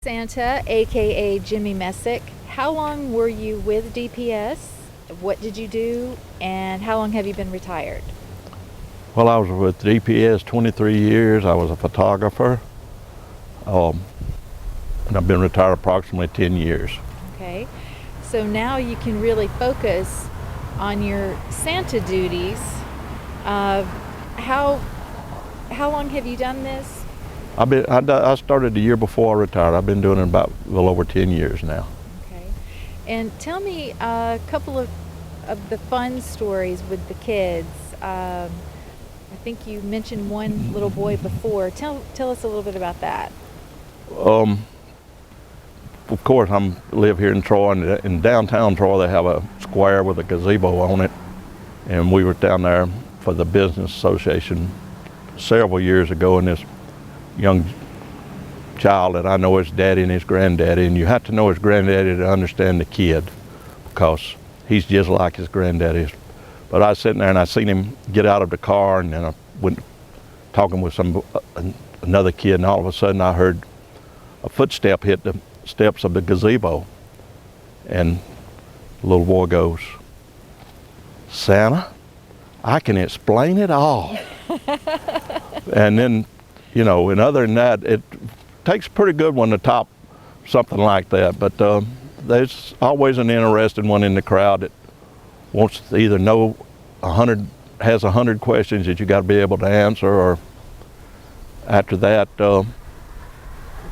Santa, aka Jimmy Messick. How long were you with DPS? What did you do? And how long have you been retired? Well, I was with DPS 23 years. I was a photographer. And I've been retired approximately 10 years. Okay. So now you can really focus on your Santa duties. How long have you done this? I started the year before I retired. I've been doing it about a little over 10 years now. Okay. And tell me a couple of the fun stories with the kids. I think you mentioned one little boy before. Tell us a little bit about that. Of course, I live here in Troy, and in downtown Troy they have a square with a gazebo on it, and we were down there for the business association several years ago, and this young child that I know his daddy and his granddaddy, and you have to know his granddaddy to understand the kid because he's just like his granddaddy. But I was sitting there and I seen him get out of the car, and then I went talking with another kid, and all of a sudden I heard a footstep hit the steps of the gazebo, and the little boy goes, "Santa, I can explain it all." And then, and other than that, it takes a pretty good one to top something like that. But there's always an interesting one in the crowd that wants to either know has 100 questions that you got to be able to answer, or after that,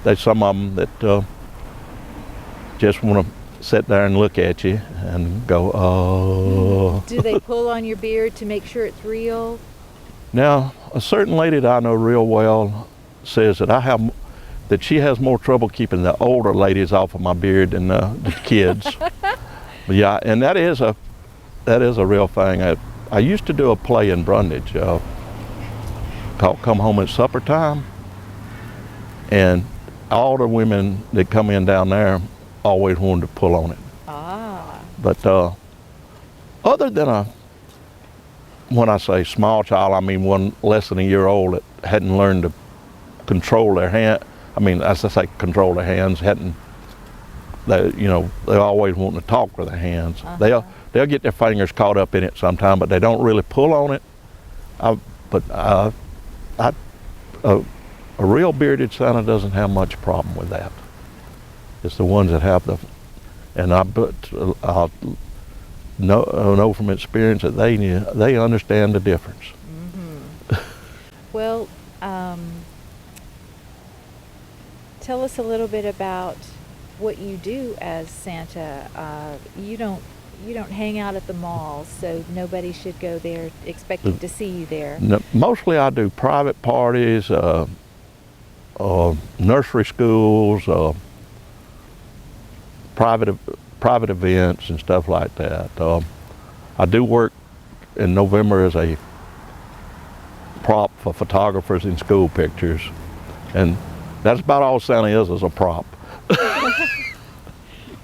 there's some of them that just want to sit there and look at you and go, "Oh." Do they pull on your beard to make sure it's real? Now, a certain lady that I know real well says that she has more trouble keeping the older ladies off of my beard than the kids. But yeah, and that is a real thing. I used to do a play in Brundage called "Come Home at Supper Time," and all the women that come in down there always wanted to pull on it. Ah. But other than when I say small child, I mean one less than a year old that hadn't learned to control their hand. I mean, as I say, control their hands. They always want to talk with their hands. Uh-huh. They'll get their fingers caught up in it sometime, but they don't really pull on it. A real bearded Santa doesn't have much problem with that. It's the ones that have and I know from experience that they understand the difference. Mm-hmm. Well, tell us a little bit about what you do as Santa. You don't hang out at the malls, so nobody should go there expecting to see you there. No, mostly I do private parties, nursery schools, private events and stuff like that. I do work in November as a prop for photographers in school pictures, and that's about all Santa is a prop.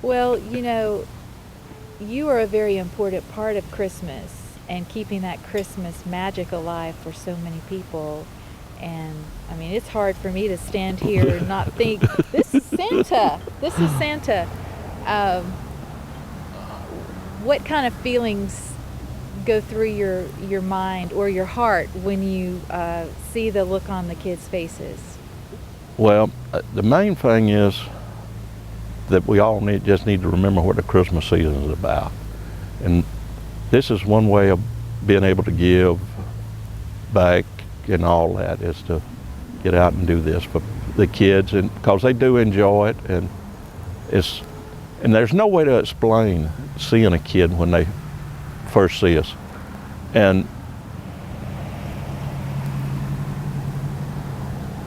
Well, you are a very important part of Christmas and keeping that Christmas magic alive for so many people. And I mean, it's hard for me to stand here and not think, this is Santa. This is Santa. What kind of feelings go through your mind or your heart when you see the look on the kids' faces? Well, the main thing is that we all just need to remember what the Christmas season is about. And this is one way of being able to give back and all that, is to get out and do this for the kids, and because they do enjoy it, and there's no way to explain seeing a kid when they first see us. And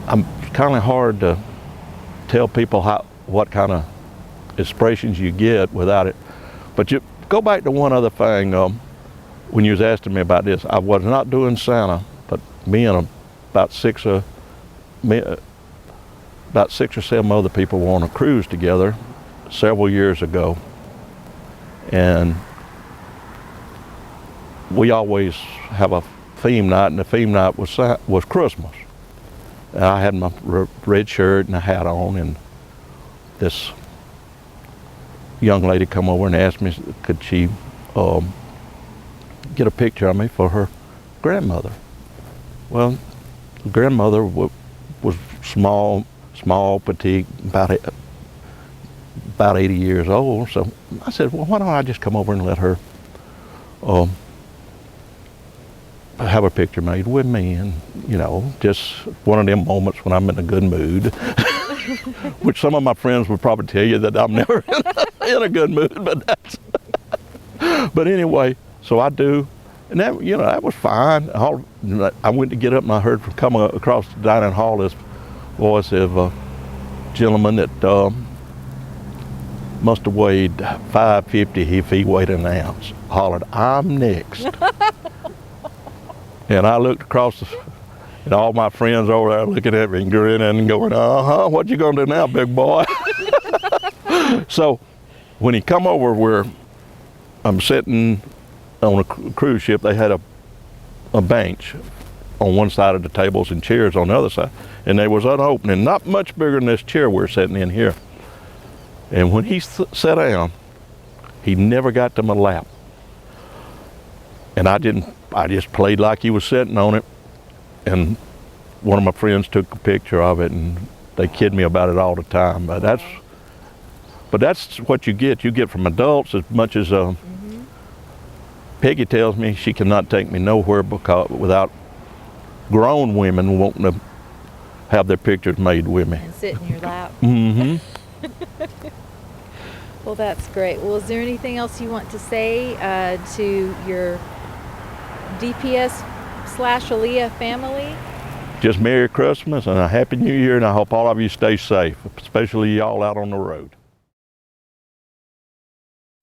I'm kind of hard to tell people what kind of expressions you get without it. But you go back to one other thing. When you was asking me about this, I was not doing Santa, but me and about six or seven other people were on a cruise together several years ago, and we always have a theme night, and the theme night was Christmas. And I had my red shirt and a hat on, and this young lady come over and asked me could she get a picture of me for her grandmother. Well, the grandmother was small, petite, about 80 years old. So I said, well, why don't I just come over and let her have a picture made with me, and just one of them moments when I'm in a good mood. Which some of my friends would probably tell you that I'm never in a good mood, but that's but anyway, so I do, and that that was fine. I went to get up and I heard from coming across the dining hall this voice of a gentleman that must have weighed 550 if he weighed an ounce. Hollered, "I'm next." And I looked across and all my friends over there looking at me and grinning and going, "Uh-huh, what you gonna do now, big boy?" So when he come over where I'm sitting on a cruise ship, they had a bench on one side of the tables and chairs on the other side. And there was an opening, not much bigger than this chair we're sitting in here. And when he sat down, he never got to my lap. And I just played like he was sitting on it. And one of my friends took a picture of it, and they kid me about it all the time. But that's what you get. You get from adults as much as Peggy tells me she cannot take me nowhere without grown women wanting to have their pictures made with me. And sit in your lap. Mm-hmm. Well, that's great. Well, is there anything else you want to say to your DPS/Aaliyah family? Just Merry Christmas and a Happy New Year, and I hope all of you stay safe, especially y'all out on the road.